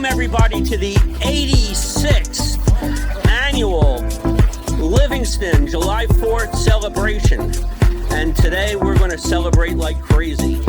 Welcome everybody to the 86th annual Livingston July 4th celebration. And today we're going to celebrate like crazy.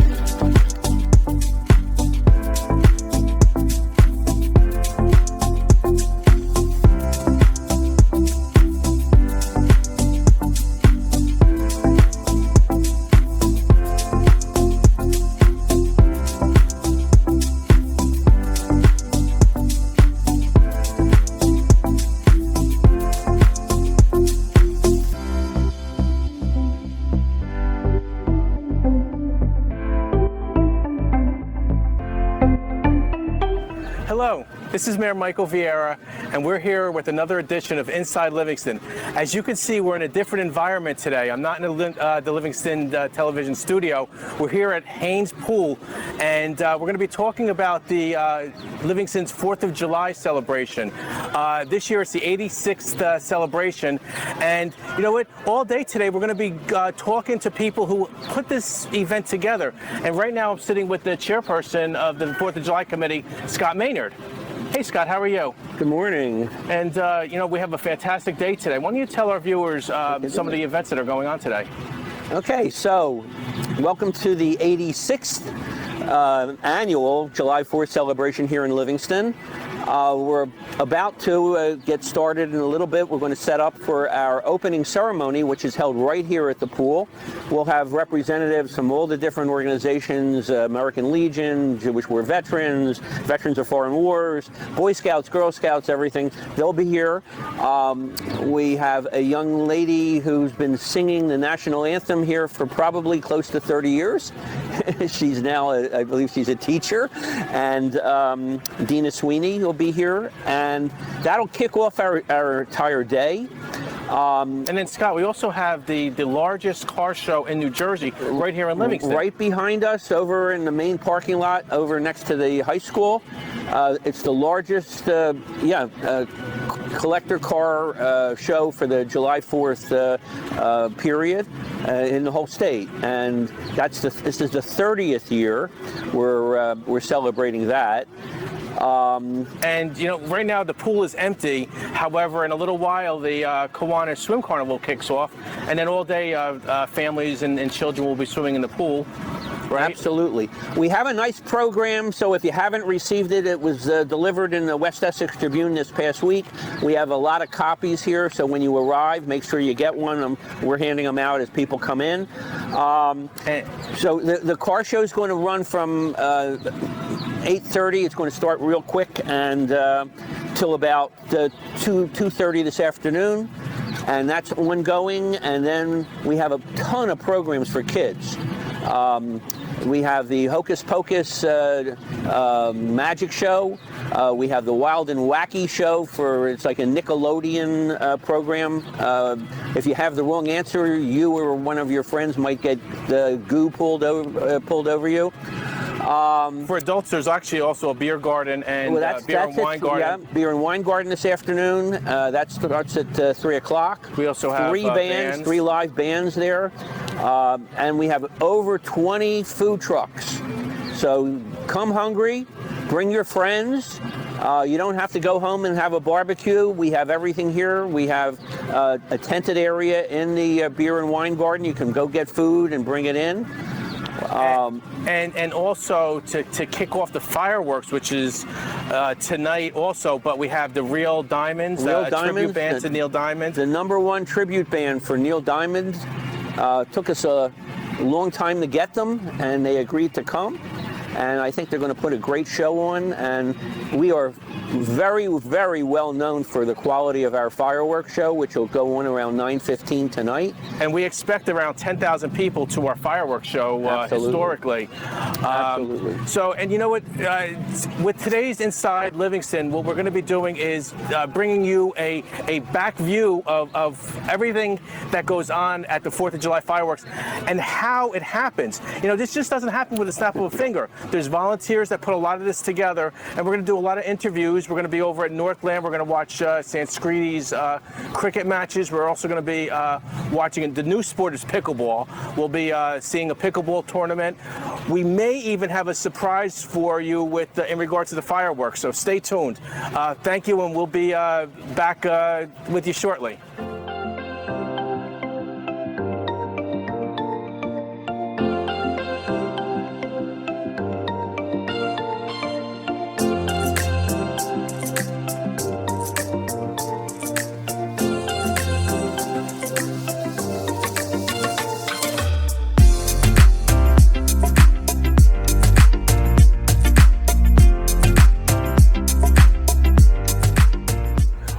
Hello, this is Mayor Michael Vieira, and we're here with another edition of Inside Livingston. As you can see, we're in a different environment today. I'm not in the Livingston television studio. We're here at Haynes Pool, and we're going to be talking about the Livingston's 4th of July celebration. This year it's the 86th celebration, and you know what? All day today we're going to be talking to people who put this event together. And right now I'm sitting with the chairperson of the 4th of July Committee, Scott Maynard. Hey Scott, how are you? Good morning. And you know, we have a fantastic day today. Why don't you tell our viewers some of the events that are going on today? Okay, so welcome to the 86th annual July 4th celebration here in Livingston. We're about to get started in a little bit. We're going to set up for our opening ceremony, which is held right here at the pool. We'll have representatives from all the different organizations, American Legion, Jewish War Veterans, Veterans of Foreign Wars, Boy Scouts, Girl Scouts, everything. They'll be here. We have a young lady who's been singing the national anthem here for probably close to 30 years. She's now, I believe she's a teacher, and Dina Sweeney will be here, and that'll kick off our entire day. And then Scott, we also have the largest car show in New Jersey right here in Livingston. Right behind us, over in the main parking lot, over next to the high school. It's the largest collector car show for the July 4th period in the whole state, and this is the 30th year we're celebrating that. And you know, right now the pool is empty. However, in a little while the Kiwanis swim carnival kicks off, and then all day families and children will be swimming in the pool. Right? Absolutely. We have a nice program, so if you haven't received it, it was delivered in the West Essex Tribune this past week. We have a lot of copies here, so when you arrive, make sure you get one. We're handing them out as people come in. So the car show is going to run from 8:30. It's going to start real quick and till about 2:30 this afternoon, and that's ongoing. And then we have a ton of programs for kids. We have the Hocus Pocus magic show. We have the Wild and Wacky show it's like a Nickelodeon program. If you have the wrong answer, you or one of your friends might get the goo pulled over you. For adults, there's actually also a beer garden and beer and wine garden. Yeah, beer and wine garden this afternoon. That starts at 3 o'clock. We also have three live bands there. And we have over 20 food trucks. So come hungry, bring your friends. You don't have to go home and have a barbecue. We have everything here. We have a tented area in the beer and wine garden. You can go get food and bring it in. And also to kick off the fireworks, which is tonight also, but we have the Real Diamonds, tribute band to Neil Diamond. The #1 tribute band for Neil Diamond. Took us a long time to get them, and they agreed to come. And I think they're going to put a great show on, and we are very, very well known for the quality of our fireworks show, which will go on around 9:15 tonight. And we expect around 10,000 people to our fireworks show historically. Absolutely. So, and you know what? With today's Inside Livingston, what we're going to be doing is bringing you a back view of everything that goes on at the 4th of July fireworks and how it happens. You know, this just doesn't happen with a snap of a finger. There's volunteers that put a lot of this together, and we're going to do a lot of interviews. We're going to be over at Northland. We're going to watch Sanskrity's cricket matches. We're also going to be watching, the new sport is pickleball. We'll be seeing a pickleball tournament. We may even have a surprise for you with in regards to the fireworks, so stay tuned. Thank you, and we'll be back with you shortly.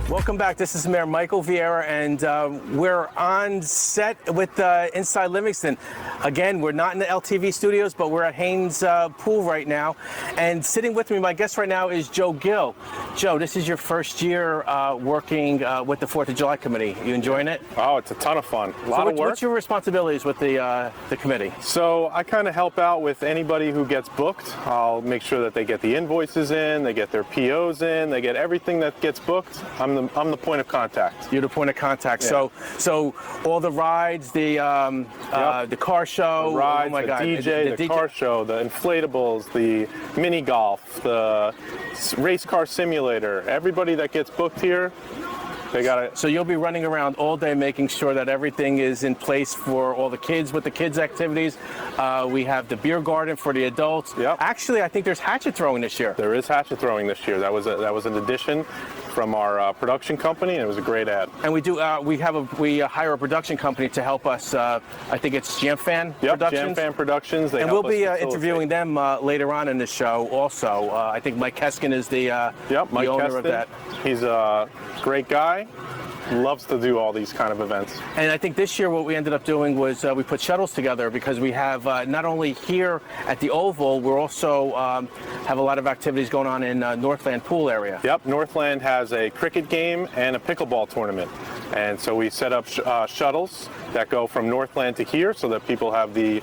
Welcome back. This is Mayor Michael Vieira, and we're on set with Inside Livingston. Again, we're not in the LTV studios, but we're at Haynes Pool right now. And sitting with me, my guest right now is Joe Gill. Joe, this is your first year working with the 4th of July Committee. You enjoying it? Oh, it's a ton of fun. A lot of work. What's your responsibilities with the committee? So I kind of help out with anybody who gets booked. I'll make sure that they get the invoices in, they get their POs in, they get everything that gets booked. I'm the point of contact. You're the point of contact. Yeah. So all the rides, the car show, the rides, oh my the God, DJ, the car show, the inflatables, the mini golf, the race car simulator. Everybody that gets booked here, they got it. So you'll be running around all day making sure that everything is in place for all the kids with the kids' activities. We have the beer garden for the adults. Yep. Actually, I think there's hatchet throwing this year. There is hatchet throwing this year. That was an addition from our production company, and it was a great ad. And we do we hire a production company to help us. I think it's Jamfan Productions. Jamfan Productions. And we'll be interviewing them later on in the show. Also, I think Mike Keskin is the owner of that. He's a great guy. Loves to do all these kind of events. And I think this year what we ended up doing was we put shuttles together because we have not only here at the Oval, we're also have a lot of activities going on in Northland Pool area. Yep, Northland has a cricket game and a pickleball tournament. And so we set up shuttles that go from Northland to here so that people have the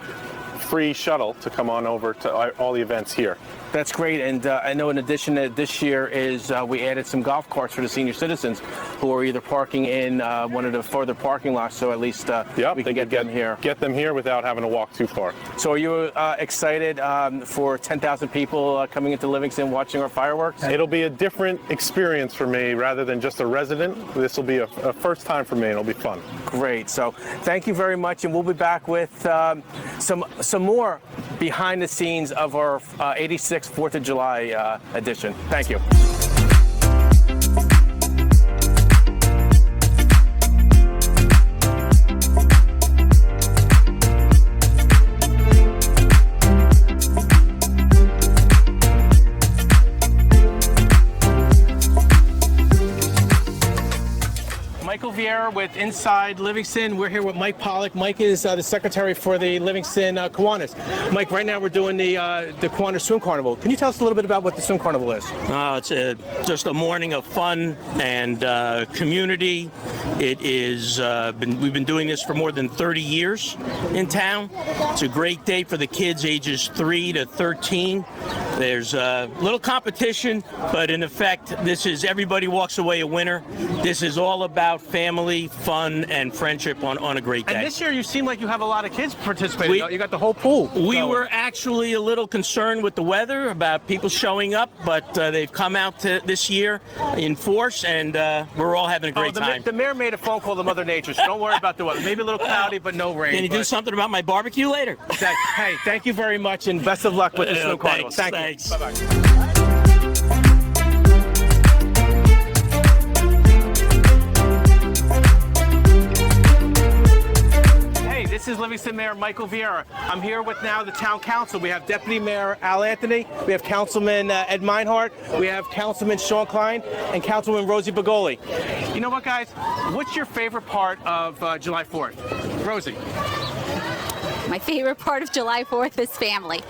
free shuttle to come on over to all the events here. That's great, and I know in addition to this year is we added some golf carts for the senior citizens who are either parking in one of the further parking lots, so at least we can get them here. Get them here without having to walk too far. So are you excited for 10,000 people coming into Livingston watching our fireworks? It'll be a different experience for me rather than just a resident. This will be a first time for me, and it'll be fun. Great, so thank you very much, and we'll be back with some more behind the scenes of our 86th 4th of July edition. Thank you. Michael Vieira with Inside Livingston. We're here with Mike Pollock. Mike is the secretary for the Livingston Kiwanis. Mike, right now we're doing the Kiwanis Swim Carnival. Can you tell us a little bit about what the Swim Carnival is? It's just a morning of fun and community. It is we've been doing this for more than 30 years in town. It's a great day for the kids ages 3 to 13. There's a little competition, but in effect, this is everybody walks away a winner. This is all about family, fun, and friendship on a great day. And this year you seem like you have a lot of kids participating. You got the whole pool. We were actually a little concerned with the weather about people showing up, but they've come out this year in force, and we're all having a great time. The mayor made a phone call to Mother Nature, so don't worry about the weather. Maybe a little cloudy, but no rain. Can you do something about my barbecue later? Hey, thank you very much, and best of luck with the Swim Carnival. Thank you. Bye-bye. This is Livingston Mayor Michael Vieira. I'm here with now the Town Council. We have Deputy Mayor Al Anthony, we have Councilman Ed Meinhardt, we have Councilman Sean Klein, and Councilman Rosie Bagoli. You know what, guys? What's your favorite part of July 4th? Rosie? My favorite part of July 4th is family.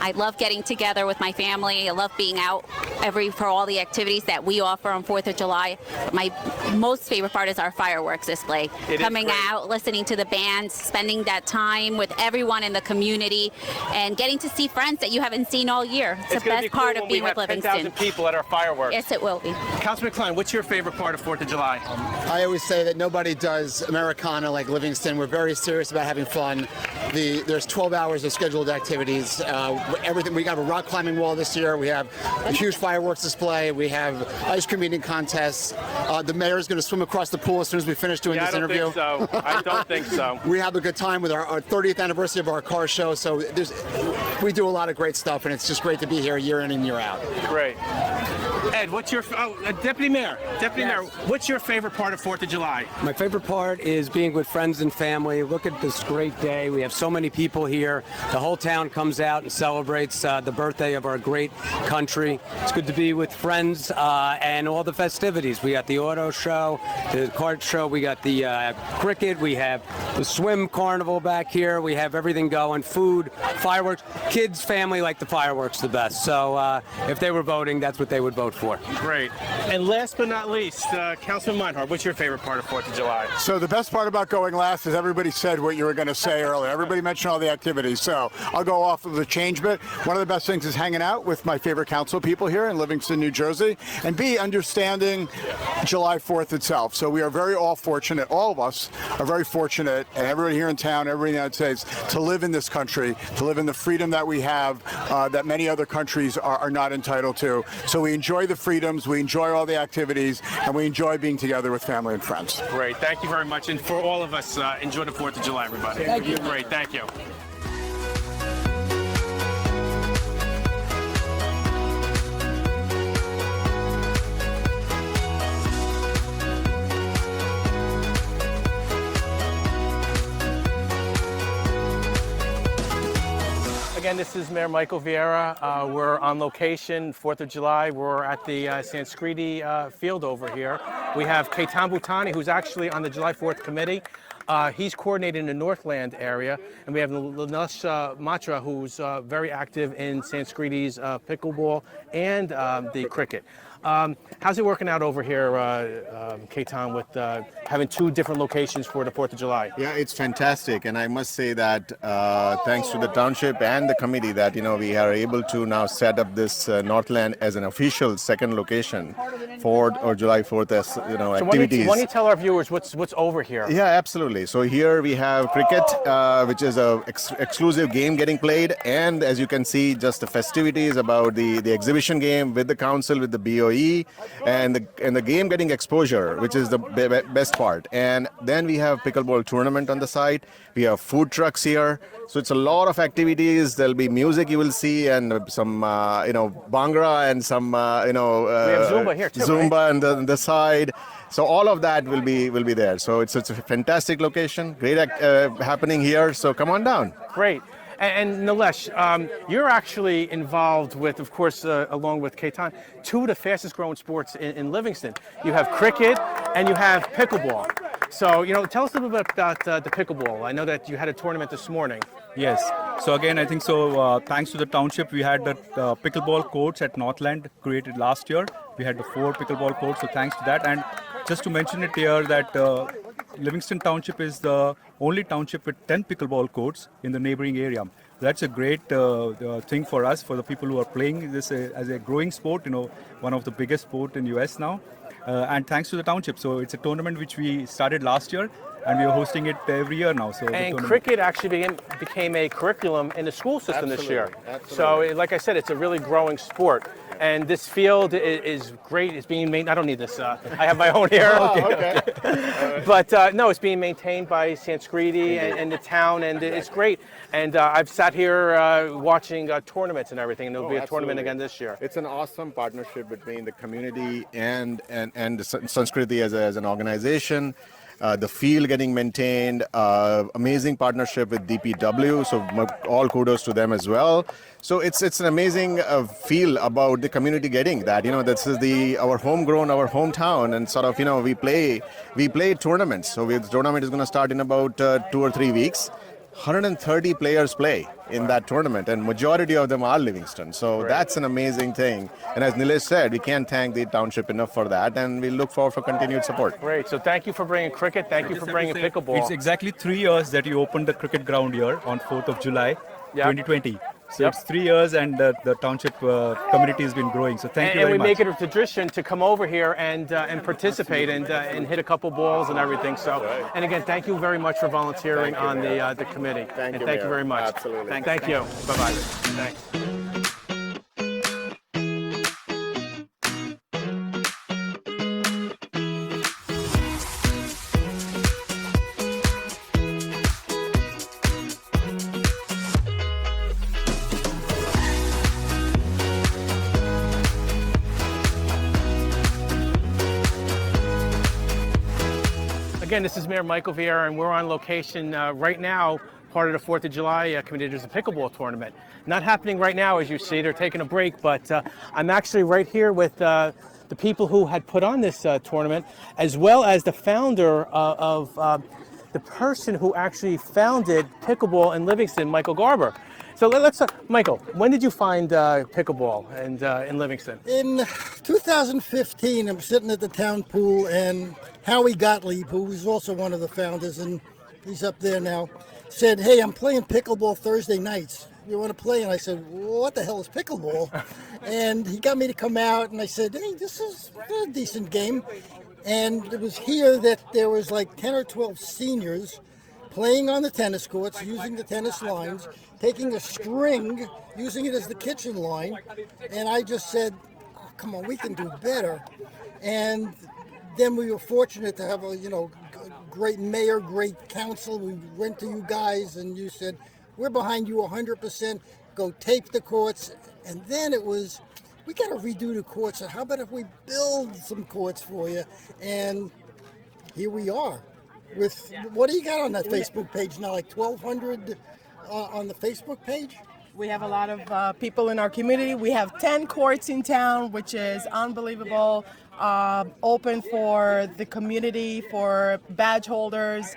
I love getting together with my family. I love being out for all the activities that we offer on 4th of July. My most favorite part is our fireworks display. Coming out, listening to the bands, spending that time with everyone in the community, and getting to see friends that you haven't seen all year. It's the best part of being with Livingston. 10,000 people at our fireworks. Yes, it will be. Councilman Klein, what's your favorite part of 4th of July? I always say that nobody does Americana like Livingston. We're very serious about having fun. There's 12 hours of scheduled activities. Everything. We got a rock climbing wall this year. We have a huge fireworks display. We have ice cream eating contests. The mayor's going to swim across the pool as soon as we finish doing this interview. I don't think so. We have a good time with our 30th anniversary of our car show. So we do a lot of great stuff, and it's just great to be here year in and year out. Great. Ed, what's your Deputy Mayor? Mayor, what's your favorite part of 4th of July? My favorite part is being with friends and family. Look at this great day. We have so many people here. The whole town comes out and celebrates the birthday of our great country. It's good to be with friends and all the festivities. We got the auto show, the kart show, we got the cricket, we have the swim carnival back here. We have everything going, food, fireworks. Kids, family like the fireworks the best. So if they were voting, that's what they would vote for. Great. And last but not least, Councilman Meinhardt, what's your favorite part of 4th of July? So the best part about going last is everybody said what you were going to say earlier. Everybody mentioned all the activities. So I'll go off of the change bit. One of the best things is hanging out with my favorite council people here in Livingston, New Jersey, and B, understanding July 4th itself. So we are all fortunate, all of us are very fortunate, and everybody here in town, everybody in the United States, to live in this country, to live in the freedom that we have that many other countries are not entitled to. So we enjoy the freedoms, we enjoy all the activities, and we enjoy being together with family and friends. Great. Thank you very much. And for all of us, enjoy the 4th of July, everybody. Thank you. Great. Thank you. Again, this is Mayor Michael Vieira. We're on location, 4th of July. We're at the Sanskriti field over here. We have Ketan Bhutani, who's actually on the July 4th committee. He's coordinating the Northland area. And we have Lanesh Matra, who's very active in Sanskriti's pickleball and the cricket. How's it working out over here, Ketan, with having two different locations for the 4th of July? Yeah, it's fantastic, and I must say that thanks to the township and the committee that we are able to now set up this Northland as an official second location for July 4th as activities. Why don't you tell our viewers what's over here? Yeah, absolutely. So here we have cricket, which is a exclusive game getting played, and as you can see, just the festivities about the exhibition game with the council, with the BOE, and the game getting exposure, which is the best part. And then we have pickleball tournament on the side. We have food trucks here, so it's a lot of activities. There'll be music you will see, and some bhangra and some we have Zumba here too, Zumba on the side. So all of that will be there. So it's a fantastic location, great happening here. So come on down. Great. And Nilesh, you're actually involved with, of course, along with Ketan, two of the fastest growing sports in Livingston. You have cricket and you have pickleball. So, tell us a little bit about the pickleball. I know that you had a tournament this morning. Yes. So again, I think so. Thanks to the township, we had the pickleball courts at Northland created last year. We had the 4 pickleball courts. So thanks to that. And just to mention it here that Livingston Township is the only township with 10 pickleball courts in the neighboring area. That's a great thing for us, for the people who are playing this as a growing sport, one of the biggest sport in US now. And thanks to the township. So it's a tournament which we started last year, and we are hosting it every year now. So and cricket actually became a curriculum in the school system this year. Absolutely. So like I said, it's a really growing sport. And this field is great. It's being maintained. I don't need this. I have my own here. Okay. But no, it's being maintained by Sanskriti and the town, and it's great. And I've sat here watching tournaments and everything, and there'll be a tournament again this year. It's an awesome partnership between the community and Sanskriti as an organization. The field getting maintained, amazing partnership with DPW, so all kudos to them as well. So it's an amazing feel about the community getting that. This is our homegrown, our hometown, and sort of we play tournaments. So the tournament is going to start in about 2 or 3 weeks. 130 players play in that tournament, and majority of them are Livingston. So that's an amazing thing. And as Nilesh said, we can't thank the township enough for that, and we look forward for continued support. Great. So thank you for bringing cricket. Thank you for bringing pickleball. It's exactly 3 years that you opened the cricket ground here on 4th of July, 2020. So it's 3 years, and the township community has been growing. So thank you very much. And we make it a tradition to come over here and participate and hit a couple balls and everything. So, and again, thank you very much for volunteering on the committee. Thank you, thank you Mayor. very much. Absolutely. Thank you. Bye bye. Thanks. Again, this is Mayor Michael Vieira, and we're on location right now, part of the 4th of July committee. There's a pickleball tournament. Not happening right now, as you see. They're taking a break, but I'm actually right here with the people who had put on this tournament, as well as the founder of the person who actually founded pickleball in Livingston, Michael Garber. So let's, Michael, when did you find pickleball in Livingston? In 2015, I'm sitting at the town pool, and Howie Gottlieb, who was also one of the founders, and he's up there now, said, "Hey, I'm playing pickleball Thursday nights. You want to play?" And I said, "What the hell is pickleball?" And he got me to come out, and I said, "Hey, this is a decent game." And it was here that there was like 10 or 12 seniors playing on the tennis courts, using the tennis lines, taking a string, using it as the kitchen line. And I just said, "Oh, come on, we can do better." And then we were fortunate to have a, great mayor, great council. We went to you guys and you said, "We're behind you 100%. Go tape the courts." And then it was, we got to redo the courts. So how about if we build some courts for you? And here we are. With, what do you got on that Facebook page now? Like 1,200 on the Facebook page? We have a lot of people in our community. We have 10 courts in town, which is unbelievable. Open for the community, for badge holders.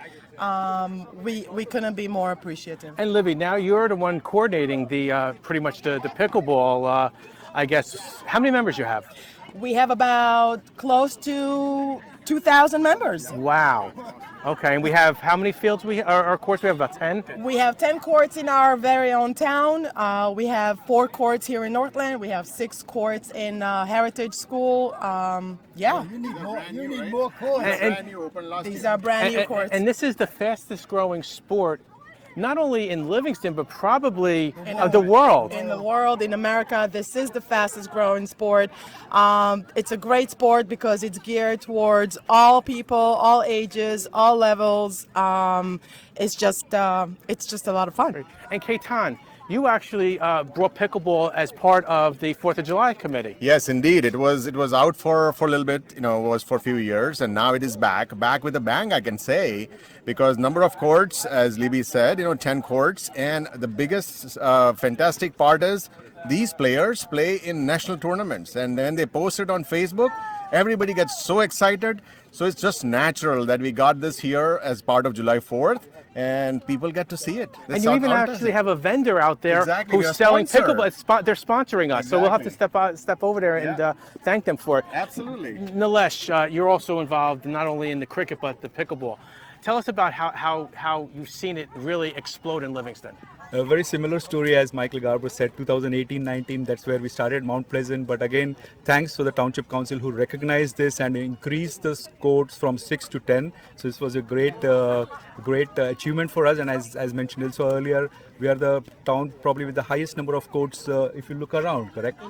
We couldn't be more appreciative. And Libby, now you're the one coordinating the pretty much the pickleball. I guess, how many members you have? We have about close to 2,000 members. Wow. Okay, and we have how many fields our courts? We have about 10? We have 10 courts in our very own town. We have 4 courts here in Northland. We have 6 courts in Heritage School. Yeah. You need more courts. These are brand new courts. And this is the fastest growing sport, not only in Livingston, but probably the world. In the world, in America, this is the fastest growing sport. It's a great sport because it's geared towards all people, all ages, all levels. It's just a lot of fun. And Ketan, you actually brought pickleball as part of the 4th of July committee. Yes, indeed. It was out for a little bit, it was for a few years, and now it is back with a bang, I can say, because number of courts, as Libby said, 10 courts, and the biggest fantastic part is these players play in national tournaments, and then they post it on Facebook. Everybody gets so excited, so it's just natural that we got this here as part of July 4th. And people get to see it. And you even actually have a vendor out there who's selling pickleball. They're sponsoring us, so we'll have to step over there and thank them for it. Absolutely. Nilesh, you're also involved not only in the cricket but the pickleball. Tell us about how you've seen it really explode in Livingston. A very similar story as Michael Garber said, 2018-19, that's where we started, Mount Pleasant. But again, thanks to the Township Council who recognized this and increased the courts from 6 to 10. So this was a great achievement for us. And as mentioned also earlier, we are the town probably with the highest number of courts if you look around, correct?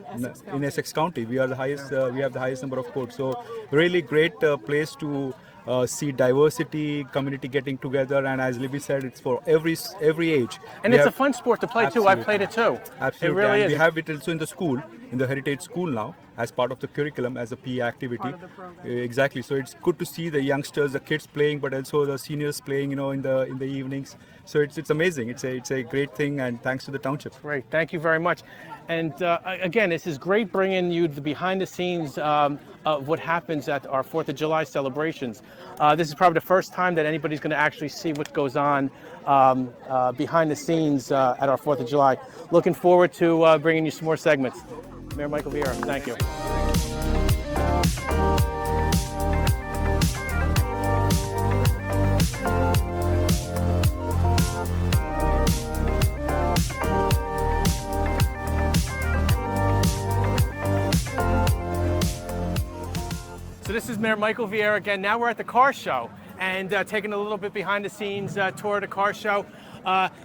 In Essex County, we are the highest. We have the highest number of courts. So really great place to see diversity, community getting together, and as Libby said, it's for every age. And it's a fun sport to play too. I played it too. Absolutely. It really is. We have it also in the school, in the Heritage School now. as part of the curriculum as a PE activity. Exactly. So it's good to see the youngsters, the kids playing, but also the seniors playing, in the evenings. So it's amazing. It's a great thing, and thanks to the township. Great, thank you very much. And again, this is great bringing you the behind the scenes of what happens at our 4th of July celebrations. This is probably the first time that anybody's going to actually see what goes on behind the scenes at our 4th of July. Looking forward to bringing you some more segments. Mayor Michael Vieira, thank you. So this is Mayor Michael Vieira again. Now we're at the car show and taking a little bit behind the scenes tour of the car show.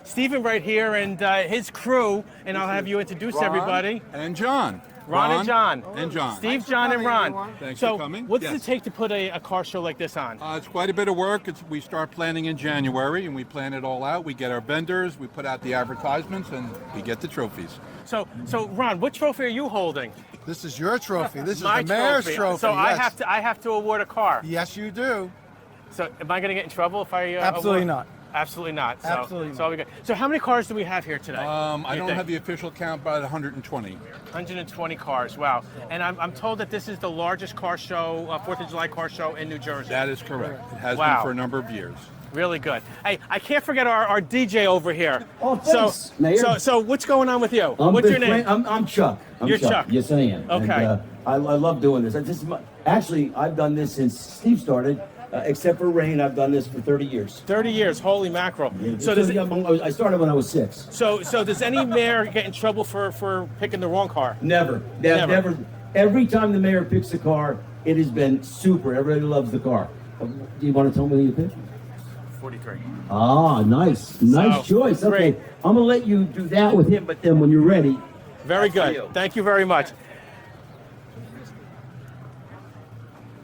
Stephen right here and his crew, and I'll have you introduce everybody. And John. Ron and John. And John. Steve, John, and Ron. Thanks so for coming. What does it take to put a car show like this on? It's quite a bit of work. We start planning in January, and we plan it all out. We get our vendors, we put out the advertisements, and we get the trophies. So Ron, what trophy are you holding? This is your trophy. This is My the mayor's trophy. So yes. I have to award a car. Yes, you do. So am I going to get in trouble if I? Absolutely not. Absolutely not. So, Absolutely So, good. So how many cars do we have here today? I don't have the official count, but 120. 120 cars. Wow. And I'm told that this is the largest car show, 4th of July car show in New Jersey. That is correct. It has Wow. been for a number of years. Really good. Hey, I can't forget our DJ over here. Oh, thanks, Mayor. So what's going on with you? What's your name? I'm Chuck. You're Chuck. Yes, I am. Okay. And, I love doing this. Actually, I've done this since Steve started. Except for rain, I've done this for 30 years. 30 years, holy mackerel. Yeah, So I started when I was 6. So does any mayor get in trouble for picking the wrong car? Never. Every time the mayor picks a car, it has been super. Everybody loves the car. Do you want to tell me who you picked? 43. Ah, nice. Nice choice. Okay, great. I'm going to let you do that with him, but then when you're ready. Very that's for good. you. Thank you very much.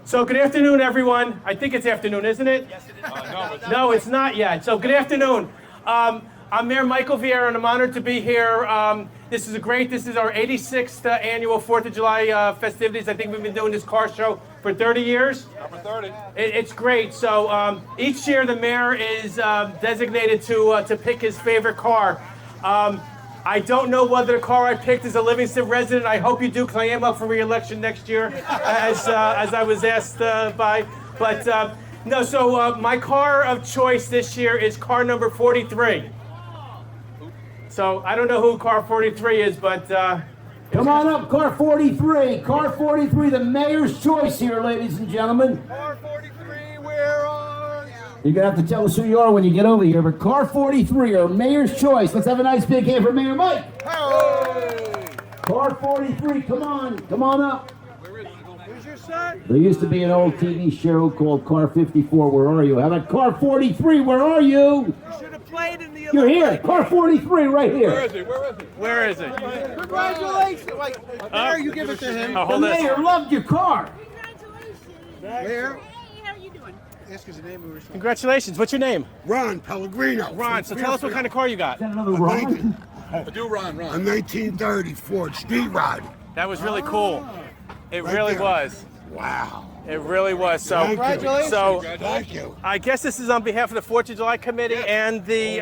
So good afternoon, everyone. I think it's afternoon, isn't it? Yes, it is. No, it's not yet. So good afternoon. I'm Mayor Michael Vieira, and I'm honored to be here. This is our 86th annual 4th of July festivities. I think we've been doing this car show for 30 years. Number 30. It's great. So each year the mayor is designated to pick his favorite car. I don't know whether the car I picked is a Livingston resident. I hope you do, because I am up for re-election next year, as I was asked by. But no, so my car of choice this year is car number 43. So I don't know who car 43 is, but... Come on up, car 43. Car 43, the mayor's choice here, ladies and gentlemen. Car 43, where are you? You're going to have to tell us who you are when you get over here. But car 43, our mayor's choice. Let's have a nice big hand for Mayor Mike. Hey! Car 43, come on up. Where's your son? There used to be an old TV show called Car 54, Where Are You? How about Car 43, Where Are You? You should have played in the You're here, Car 43 right here. Where is it? Where is it? Where is it? Congratulations! There, you give it to him. Oh, The hold this. mayor loved your car. Where? How are you doing? Ask his name. Congratulations. What's your name? Ron Pellegrino. Ron. So tell us what kind of car you got. Is that another Ron? Do Ron. A 1930 Ford Street Rod. That was really cool. It Right really there. was. Wow. It really was. So, Congratulations. so Thank you. I guess this is on behalf of the 4th of July committee and the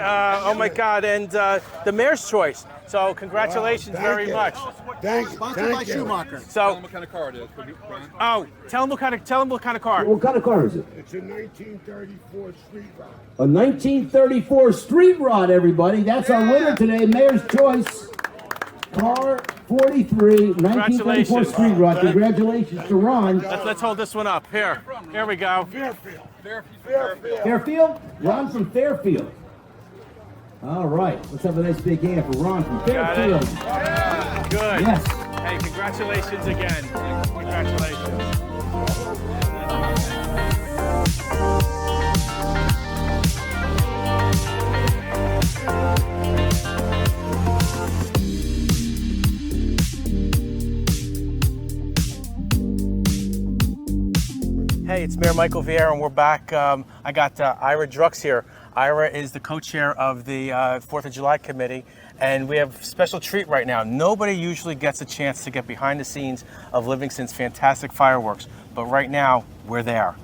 the mayor's choice. So congratulations Thank very you. much. Thank Sponsored by you. Schumacher. Tell So them what kind of car it is. Ron. oh, tell them what kind of car. What kind of car is it? It's a 1930 Ford Street Rod. A 1934 Street Rod, everybody. That's our winner today, mayor's choice. Car 43, 1934 Street Rod. Congratulations to Ron. Let's hold this one up. Here we go. Fairfield? Ron from Fairfield. All right. Let's have a nice big hand for Ron from Got it. Fairfield. Good. Yes. Hey, congratulations again. Congratulations. Hey, it's Mayor Michael Vieira, and we're back. I got Ira Drux here. Ira is the co-chair of the 4th of July committee, and we have a special treat right now. Nobody usually gets a chance to get behind the scenes of Livingston's fantastic fireworks, but right now we're there.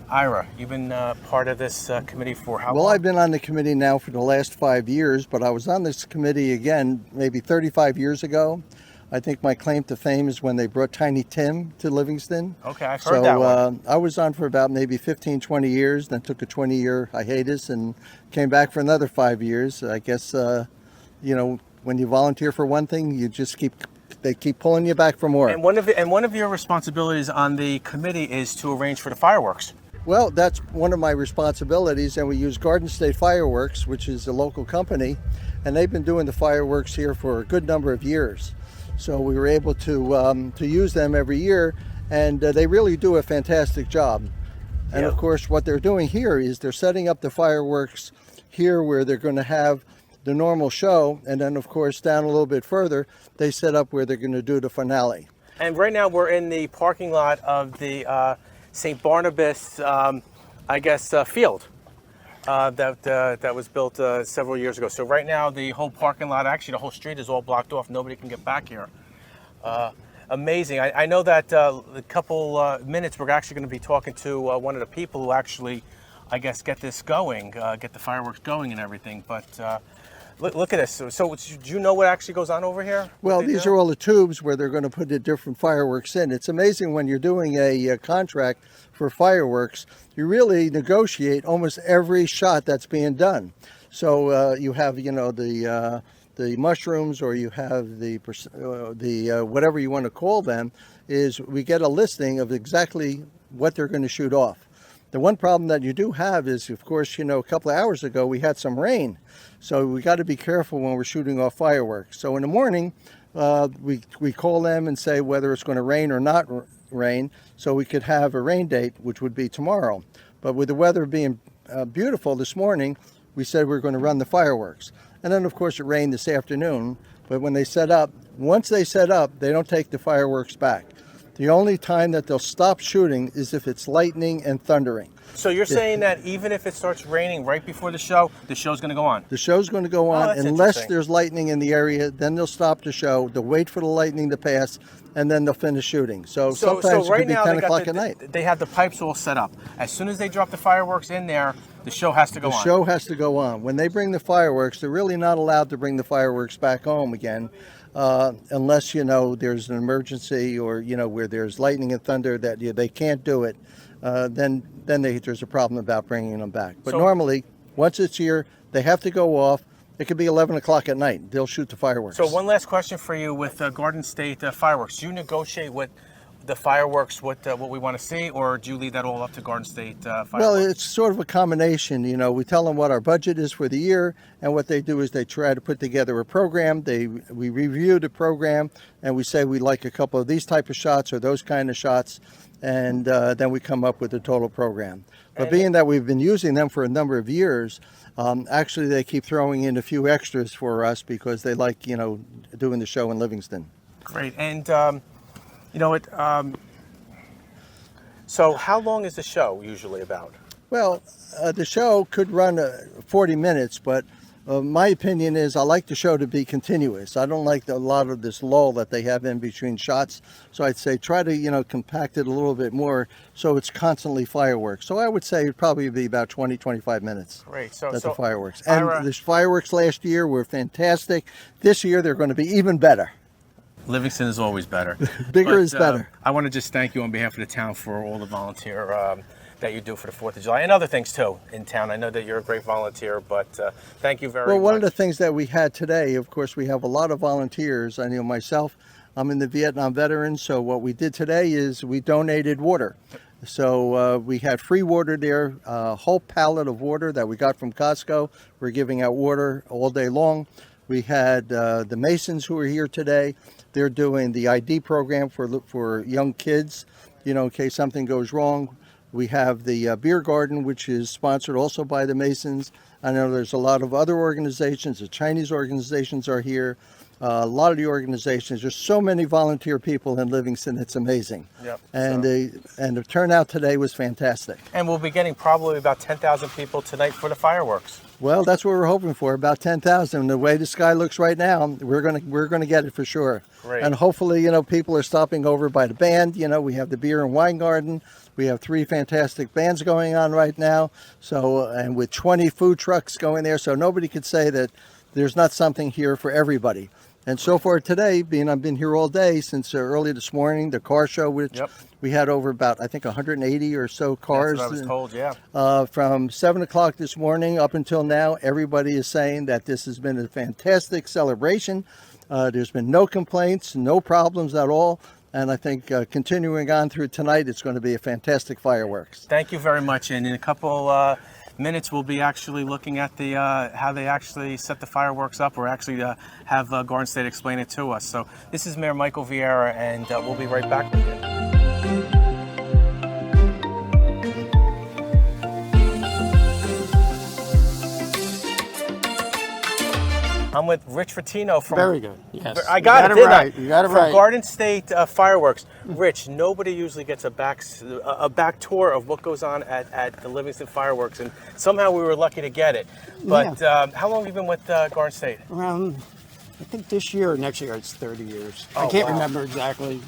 Ira, you've been part of this committee for how long? Well, I've been on the committee now for the last 5 years, but I was on this committee again maybe 35 years ago. I think my claim to fame is when they brought Tiny Tim to Livingston. Okay, I've heard that one. I was on for about maybe 15, 20 years, then took a 20-year hiatus and came back for another 5 years. I guess, you know, when you volunteer for one thing, you just they keep pulling you back for more. And one of your responsibilities on the committee is to arrange for the fireworks. Well, that's one of my responsibilities, and we use Garden State Fireworks, which is a local company, and they've been doing the fireworks here for a good number of years. So we were able to use them every year, and they really do a fantastic job. And of course, what they're doing here is they're setting up the fireworks here where they're going to have the normal show, and then of course down a little bit further, they set up where they're going to do the finale. And right now we're in the parking lot of the St. Barnabas, field that was built several years ago. So right now the whole parking lot, actually the whole street is all blocked off. Nobody can get back here. Amazing. I know that a couple minutes we're actually going to be talking to one of the people who actually, I guess, get this going, get the fireworks going and everything. But look at this. So do you know what actually goes on over here? Well, these are all the tubes where they're going to put the different fireworks in. It's amazing when you're doing a contract for fireworks, you really negotiate almost every shot that's being done. So you have, you know, the mushrooms, or you have the whatever you want to call them, is we get a listing of exactly what they're going to shoot off. The one problem that you do have is, of course, you know, a couple of hours ago we had some rain. So we got to be careful when we're shooting off fireworks. So in the morning, we call them and say whether it's going to rain or not rain, so we could have a rain date, which would be tomorrow. But with the weather being beautiful this morning, we said we were going to run the fireworks. And then, of course, it rained this afternoon. But when they set up, once they set up, they don't take the fireworks back. The only time that they'll stop shooting is if it's lightning and thundering. So you're saying that even if it starts raining right before the show's going to go on? The show's going to go on unless there's lightning in the area. Then they'll stop the show. They'll wait for the lightning to pass, and then they'll finish shooting. So sometimes it right could be now 10 o'clock at night. They have the pipes all set up. As soon as they drop the fireworks in there, the show has to go on. The show has to go on. When they bring the fireworks, they're really not allowed to bring the fireworks back home again. Unless, you know, there's an emergency, or, you know, where there's lightning and thunder that they can't do it, then there's a problem about bringing them back. But normally, once it's here, they have to go off. It could be 11 o'clock at night. They'll shoot the fireworks. So one last question for you with Garden State Fireworks. Do you negotiate with the fireworks what we want to see, or do you leave that all up to Garden State Fireworks? Well, it's sort of a combination. You know, we tell them what our budget is for the year, and what they do is they try to put together a program. We review the program, and we say we like a couple of these type of shots or those kind of shots, and then we come up with a total program. But being that we've been using them for a number of years, actually they keep throwing in a few extras for us because they like, you know, doing the show in Livingston. Great. And you know, so how long is the show usually about? Well, the show could run 40 minutes, but my opinion is I like the show to be continuous. I don't like a lot of this lull that they have in between shots. So I'd say try to, you know, compact it a little bit more so it's constantly fireworks. So I would say it'd probably be about 20, 25 minutes. Great. The fireworks. And the fireworks last year were fantastic. This year they're going to be even better. Livingston is always better. Bigger is better. I want to just thank you on behalf of the town for all the volunteer that you do for the 4th of July and other things too in town. I know that you're a great volunteer, but thank you very much. Well, one of the things that we had today, of course, we have a lot of volunteers. I know myself, I'm in the Vietnam veterans, so what we did today is we donated water. So we had free water there, a whole pallet of water that we got from Costco. We're giving out water all day long. We had the Masons who are here today. They're doing the ID program for young kids, you know, in case something goes wrong. We have the beer garden, which is sponsored also by the Masons. I know there's a lot of other organizations. The Chinese organizations are here. a lot of the organizations. There's so many volunteer people in Livingston. It's amazing. Yep. And the turnout today was fantastic. And we'll be getting probably about 10,000 people tonight for the fireworks. Well, that's what we're hoping for, about 10,000. The way the sky looks right now, we're gonna get it for sure. Great. And hopefully, people are stopping over by the band. We have the beer and wine garden. We have 3 fantastic bands going on right now. So, and with 20 food trucks going there, so nobody could say that there's not something here for everybody. And so far today, I've been here all day since early this morning, the car show, which we had over about, I think, 180 or so cars. That's what I was told, yeah. From 7 o'clock this morning up until now, everybody is saying that this has been a fantastic celebration. There's been no complaints, no problems at all. And I think continuing on through tonight, it's going to be a fantastic fireworks. Thank you very much. And in a couple minutes, we'll be actually looking at the how they actually set the fireworks up, or actually have Garden State explain it to us. So this is Mayor Michael Vieira, and we'll be right back with you. I'm with Rich Rattino from... Very good, yes. I got it, didn't right. You got it from right. Garden State Fireworks. Rich, nobody usually gets a back tour of what goes on at the Livingston Fireworks, and somehow we were lucky to get it. But how long have you been with Garden State? Around, I think this year or next year, it's 30 years. Oh, I can't wow. remember exactly,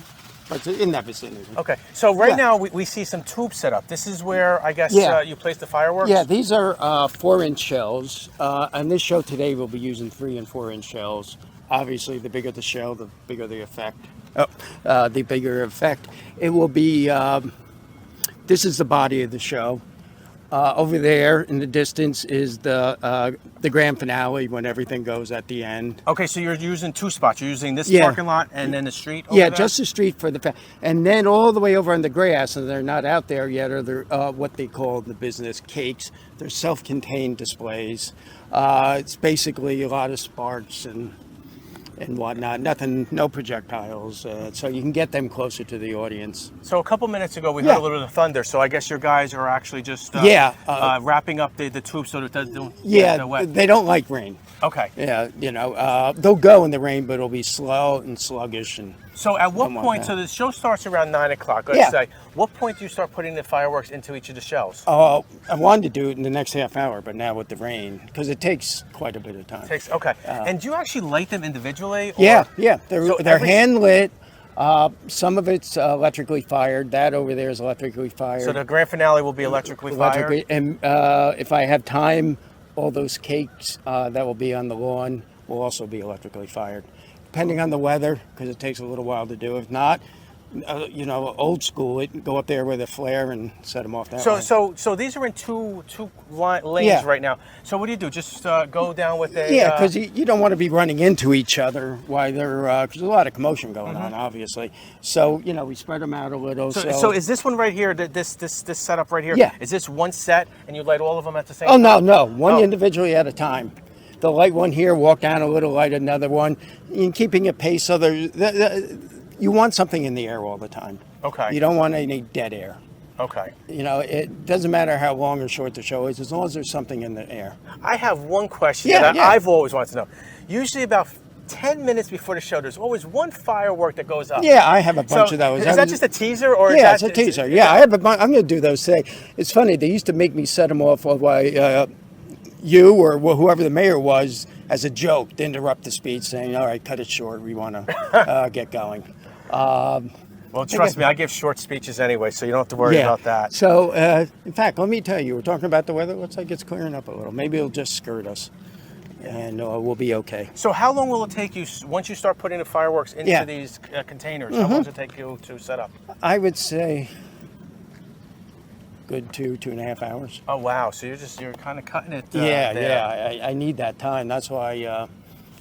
but it's in that vicinity. Okay, so right now we see some tubes set up. This is where, I guess, you place the fireworks? Yeah, these are 4-inch shells. On this show today, we'll be using 3- and 4-inch shells. Obviously, the bigger the shell, the bigger the effect. The bigger effect. It will be, this is the body of the show. Over there in the distance is the grand finale, when everything goes at the end. Okay, so you're using 2 spots. You're using this parking lot and then the street over Yeah, there? just the street for the and then all the way over on the grass, and they're not out there yet, are the what they call in the business cakes. They're self-contained displays. It's basically a lot of sparks and whatnot. Nothing, no projectiles, so you can get them closer to the audience. So a couple minutes ago, we heard a little bit of thunder. So I guess your guys are actually just wrapping up the tube so that it doesn't get wet. They don't like rain. Okay. Yeah, they'll go in the rain, but it'll be slow and sluggish. And so at what point? So the show starts around 9 o'clock. Let's say. What point do you start putting the fireworks into each of the shells? I wanted to do it in the next half hour, but now with the rain, because it takes quite a bit of time. Okay. And do you actually light them individually? Or? Yeah. They're hand lit. Some of it's electrically fired. That over there is electrically fired. So the grand finale will be electrically fired? And if I have time, all those cakes that will be on the lawn will also be electrically fired, depending on the weather, because it takes a little while to do. If not, old school, it go up there with a flare and set them off that way. So these are in two lanes right now. So what do you do? Just go down with a... Yeah, because you don't want to be running into each other while they're... because there's a lot of commotion going on, obviously. So, we spread them out a little. So is this one right here, this setup right here, is this one set and you light all of them at the same time? No. One individually at a time. They'll light one here, walk down a little, light another one. And keeping it pace so you want something in the air all the time. Okay. You don't want any dead air. Okay. It doesn't matter how long or short the show is, as long as there's something in the air. I have one question that I've always wanted to know. Usually about 10 minutes before the show, there's always one firework that goes up. Yeah, I have a bunch of those. Is that just a teaser? Or yeah, is that, it's a teaser. Yeah, I have a bunch. I'm going to do those today. It's funny, they used to make me set them off while you or whoever the mayor was, as a joke, to interrupt the speech, saying, all right, cut it short, we want to get going. Well, trust me, I give short speeches anyway, so you don't have to worry about that. So, in fact, let me tell you, we're talking about the weather. Looks like it's clearing up a little. Maybe it'll just skirt us, and we'll be okay. So how long will it take you, once you start putting the fireworks into these containers, how long does it take you to set up? I would say good 2.5 hours. Oh, wow. So you're kind of cutting it I need that time. That's why,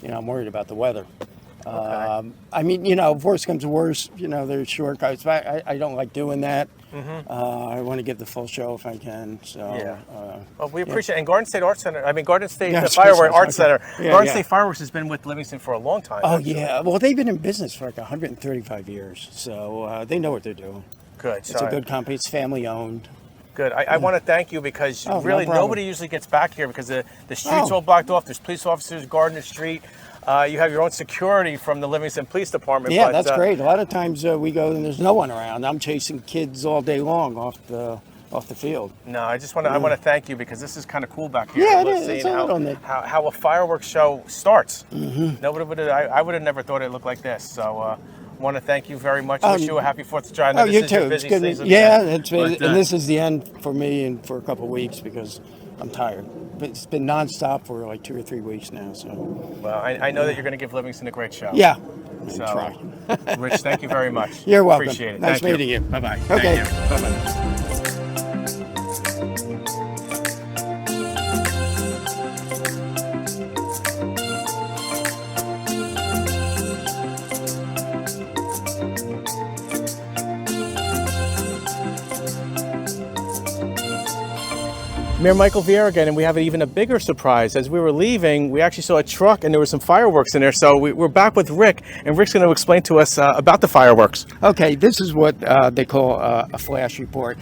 I'm worried about the weather. Okay. I mean, if worse comes to worse, there's shortcuts. I don't like doing that. I want to get the full show if I can. So, well, we appreciate it. And Garden State Art Center, Garden State Yeah, Fireworks Art okay. Center. Yeah, Garden yeah. State Fireworks has been with Livingston for a long time. Oh, actually. yeah. Well, they've been in business for like 135 years. So they know what they're doing. Good. It's a good company. It's family owned. Good. I want to thank you because no really problem. nobody usually gets back here because the street's all blocked off. There's police officers guarding the street. You have your own security from the Livingston Police Department. Yeah, but, that's great. A lot of times we go and there's no one around. I'm chasing kids all day long off the field. No, I just want to. I want to thank you because this is kind of cool back here. Yeah, I it love is. seeing It's all on how a fireworks show starts. Mm-hmm. Nobody would. I would have never thought it looked like this. So. Want to thank you very much. Wish you a happy 4th of July. I know You this is too. your It's busy good. season. Yeah, and this is the end for me and for a couple of weeks because I'm tired. But it's been nonstop for like 2 or 3 weeks now. So. Well, I know that you're going to give Livingston a great show. Yeah. So, try. Rich, thank you very much. You're welcome. Appreciate it. Nice Thank meeting you. Bye bye. Okay. Thank you. Bye-bye. Mayor Michael Vieira again, and we have even a bigger surprise. As we were leaving, we actually saw a truck and there were some fireworks in there. So we're back with Rick, and Rick's going to explain to us about the fireworks. Okay, this is what they call a flash report.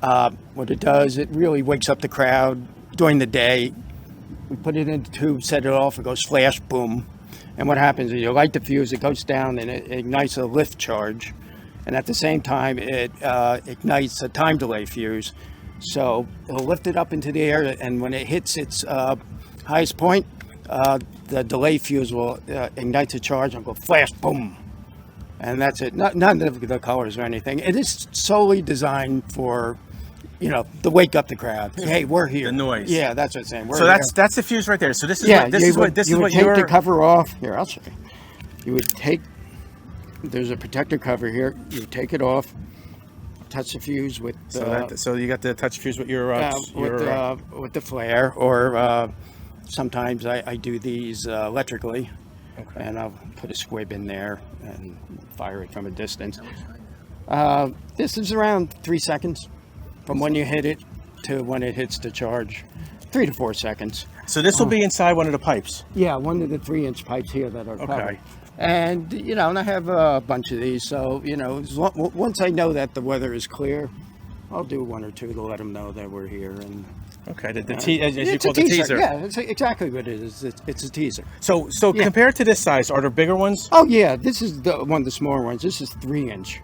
What it does, it really wakes up the crowd during the day. We put it in the tube, set it off, it goes flash, boom. And what happens is you light the fuse, it goes down and it ignites a lift charge. And at the same time, it ignites a time delay fuse. So it'll lift it up into the air, and when it hits its highest point, the delay fuse will ignite the charge and go flash, boom. And that's it. None of the colors or anything. It is solely designed for, to wake up the crowd. Hey, we're here. The noise. Yeah, that's what I'm saying. So that's the fuse right there. So this is yeah, what this is what you would take the cover off. Here, I'll show you. You would take. There's a protector cover here. You would take it off. Touch the fuse with. So you got the touch fuse with your with the flare, or sometimes I do these electrically, and I'll put a squib in there and fire it from a distance. This is around 3 seconds from when you hit it to when it hits the charge. 3 to 4 seconds. So this will be inside one of the pipes. Yeah, one of the 3-inch pipes here that are covered. And, and I have a bunch of these, so, once I know that the weather is clear, I'll do 1 or 2 to let them know that we're here. And okay, as you call the teaser. Yeah, it's exactly what it is. It's a teaser. So compared to this size, are there bigger ones? Oh, yeah, this is one of the smaller ones. This is 3-inch,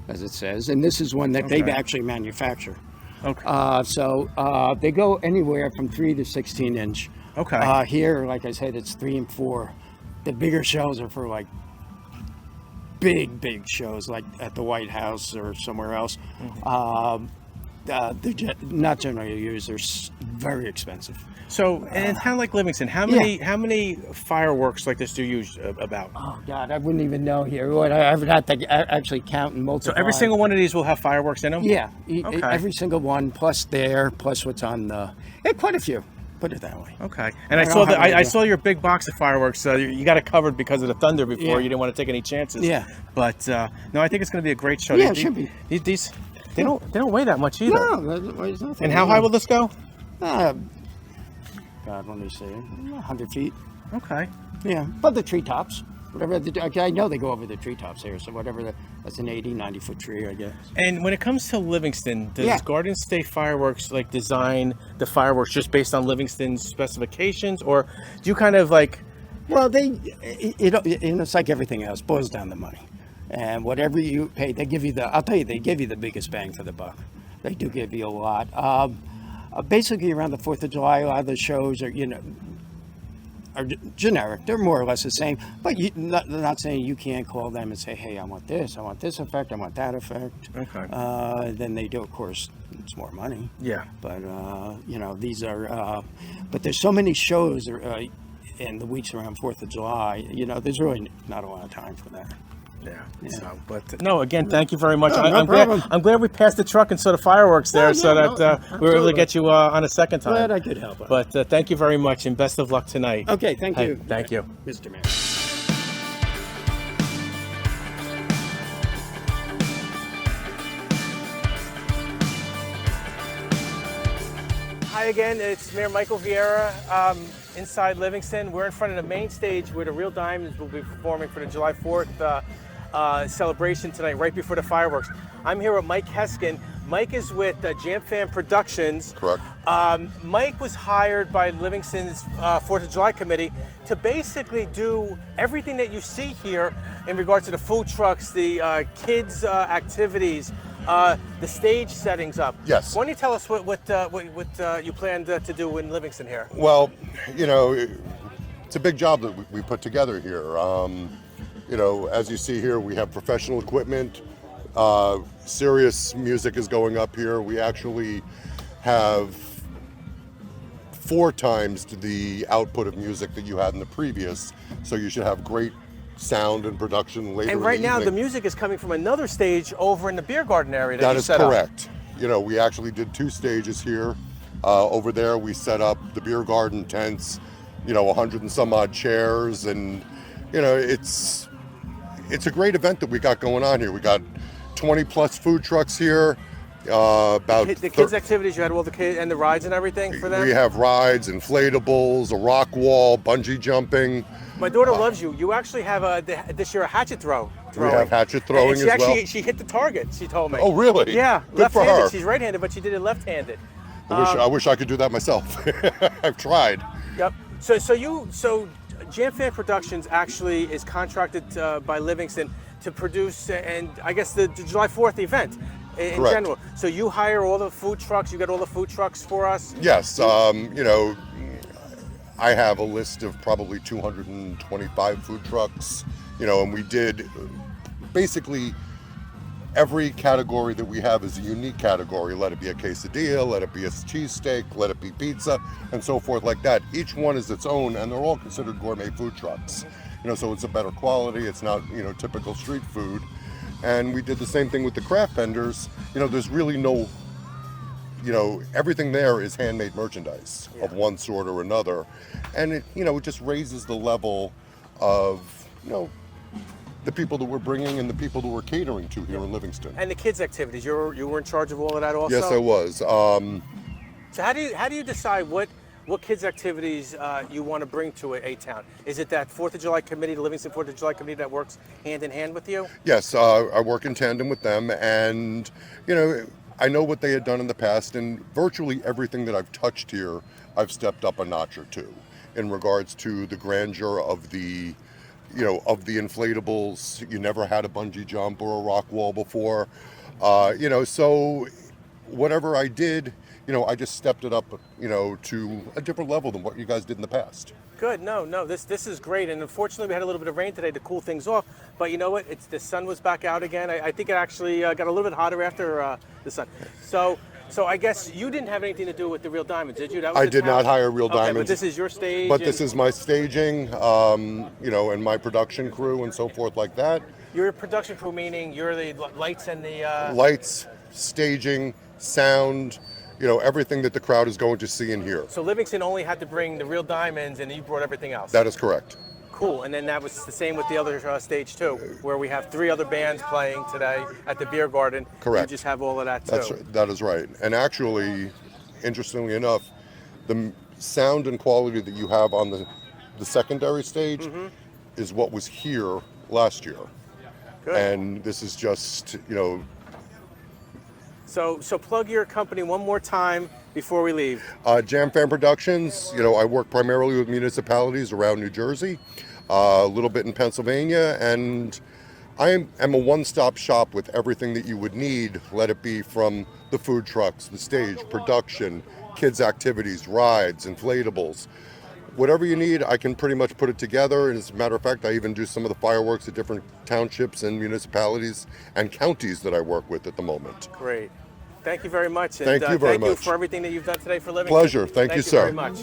as it says, and this is one that they actually manufacture. Okay. So they go anywhere from 3 to 16-inch. Okay. Here, like I said, it's 3 and 4. The bigger shells are for like big shows, like at the White House or somewhere else. They're not generally used. They're very expensive. So, in a town like Livingston, how many fireworks like this do you use about? Oh God, I wouldn't even know here. I would have to actually count and multiply. So every single one of these will have fireworks in them? Yeah, every single one, plus what's on the. Quite a few. Put it that way. Okay. And I saw your big box of fireworks. You got it covered because of the thunder before. Yeah. You didn't want to take any chances. Yeah. But no, I think it's going to be a great show. Yeah, it should be. These they don't weigh that much either. No, it weighs nothing. And how high will this go? God, let me see. 100 feet. Okay. Yeah, but the treetops. Whatever. I know they go over the treetops here, so whatever. That's an 80, 90-foot tree, I guess. And when it comes to Livingston, does Garden State Fireworks design the fireworks just based on Livingston's specifications, or do you kind of like? Well, it's like everything else. Boils down to money, and whatever you pay, they give you I'll tell you, they give you the biggest bang for the buck. They do give you a lot. Basically, around the 4th of July, a lot of the shows are are generic. They're more or less the same, but they're not saying you can't call them and say, hey, I want this effect, I want that effect. Okay. Then they do, of course, it's more money. Yeah. But, these are, but there's so many shows in the weeks around 4th of July, there's really not a lot of time for that. Yeah. So, but no, again, thank you very much. No, I'm glad we passed the truck and saw the fireworks there, we were able to get you on a second time. Glad I could help out. But thank you very much, and best of luck tonight. Okay, thank you. Thank you, Mr. Mayor. Hi again, it's Mayor Michael Vieira inside Livingston. We're in front of the main stage where the Real Diamonds will be performing for the July 4th celebration tonight, right before the fireworks. I'm here with Mike Heskin. Mike is with Jam Fan Productions. Correct. Mike was hired by Livingston's 4th of July committee to basically do everything that you see here in regards to the food trucks, the kids' activities, the stage settings up. Yes. Why don't you tell us what you plan to do in Livingston here? Well, you know, it's a big job that we put together here. You know, as you see here, we have professional equipment. Serious music is going up here. We actually have 4 times the output of music that you had in the previous, so you should have great sound and production later. And right in the now, evening. the music is coming from another stage over in the beer garden area. That That you is set up. correct. You know, we actually did 2 stages here. Over there, we set up the beer garden tents, you know, 100 and some odd chairs, and you know, it's a great event that we got going on here. We got 20 plus food trucks here. About The kids' activities, you had all the kids and the rides and everything for them? we have rides, inflatables, a rock wall, bungee jumping. My daughter loves you. You actually have this year a hatchet throwing. We have hatchet throwing and she as well. She hit the target, she told me. Oh, really? Yeah, Good for left-handed. her. She's right-handed, but she did it left-handed. I wish I could do that myself. I've tried. Yep. So Jam Fan Productions actually is contracted by Livingston to produce, and I guess the July 4th event in Correct. general. So you hire all the food trucks. You got all the food trucks for us. Yes, you know, I have a list of probably 225 food trucks, you know, and we did basically every category that we have is a unique category. Let it be a quesadilla, let it be a cheesesteak, let it be pizza, and so forth like that. Each one is its own, and they're all considered gourmet food trucks. You know, so it's a better quality. It's not, you know, typical street food. And we did the same thing with the craft vendors. You know, there's really no, you know, everything there is handmade merchandise of one sort or another. And it, you know, it just raises the level of, you know, the people that we're bringing and the people that we're catering to here in Livingston. And the kids' activities. You were in charge of all of that also? Yes, I was. So how do you decide what kids' activities you want to bring to a town? Is it that 4th of July committee, the Livingston 4th of July committee that works hand in hand with you? Yes, I work in tandem with them, and you know, I know what they had done in the past, and virtually everything that I've touched here, I've stepped up a notch or two in regards to the grandeur of the, you know, of the inflatables. You never had a bungee jump or a rock wall before, you know, so whatever I did, you know, I just stepped it up, you know, to a different level than what you guys did in the past. Good. No, this is great. And unfortunately, we had a little bit of rain today to cool things off. But you know what? The sun was back out again. I think it actually got a little bit hotter after the sun. So I guess you didn't have anything to do with the Real Diamonds, did you? That was I the did town? not hire Real Okay, Diamonds. but this is your stage. But this is my staging, you know, and my production crew and so forth like that. Your production crew, meaning you're the lights and the Lights, staging, sound, you know, everything that the crowd is going to see and hear. So Livingston only had to bring the Real Diamonds, and you brought everything else. That is correct. Cool. And then that was the same with the other stage too, where we have 3 other bands playing today at the beer garden. Correct. You just have all of that too. That is right. And actually, interestingly enough, the sound and quality that you have on the secondary stage is what was here last year. Good. And this is just, you know. So plug your company one more time before we leave. Jam Fan Productions, you know, I work primarily with municipalities around New Jersey, a little bit in Pennsylvania, and I am a one-stop shop with everything that you would need, let it be from the food trucks, the stage, production, kids' activities, rides, inflatables. Whatever you need, I can pretty much put it together. And as a matter of fact, I even do some of the fireworks at different townships and municipalities and counties that I work with at the moment. Great. Thank you very much. And, Thank you very thank you much. for everything that you've done today for Livingston. Pleasure. Thank you, sir. Very much.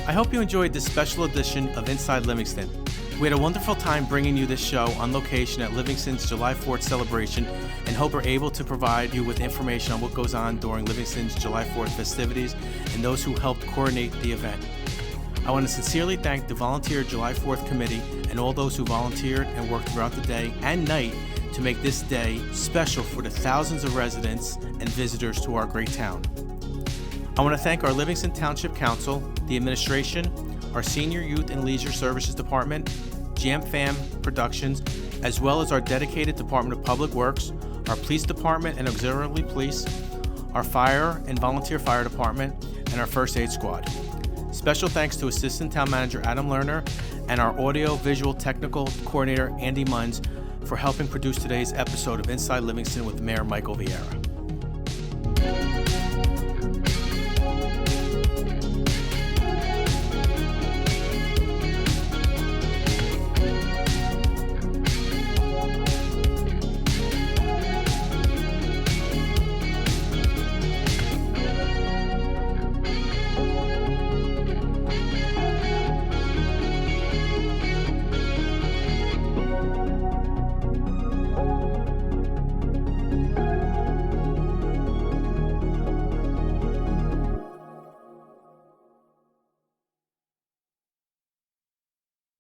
I hope you enjoyed this special edition of Inside Livingston. We had a wonderful time bringing you this show on location at Livingston's July 4th celebration, and hope we're able to provide you with information on what goes on during Livingston's July 4th festivities and those who helped coordinate the event. I want to sincerely thank the Volunteer July 4th Committee and all those who volunteered and worked throughout the day and night to make this day special for the thousands of residents and visitors to our great town. I want to thank our Livingston Township Council, the administration, our Senior Youth and Leisure Services Department, Jam Fam Productions, as well as our dedicated Department of Public Works, our Police Department and Auxiliary Police, our Fire and Volunteer Fire Department, and our First Aid Squad. Special thanks to Assistant Town Manager Adam Lerner and our Audio Visual Technical Coordinator Andy Munns for helping produce today's episode of Inside Livingston with Mayor Michael Vieira.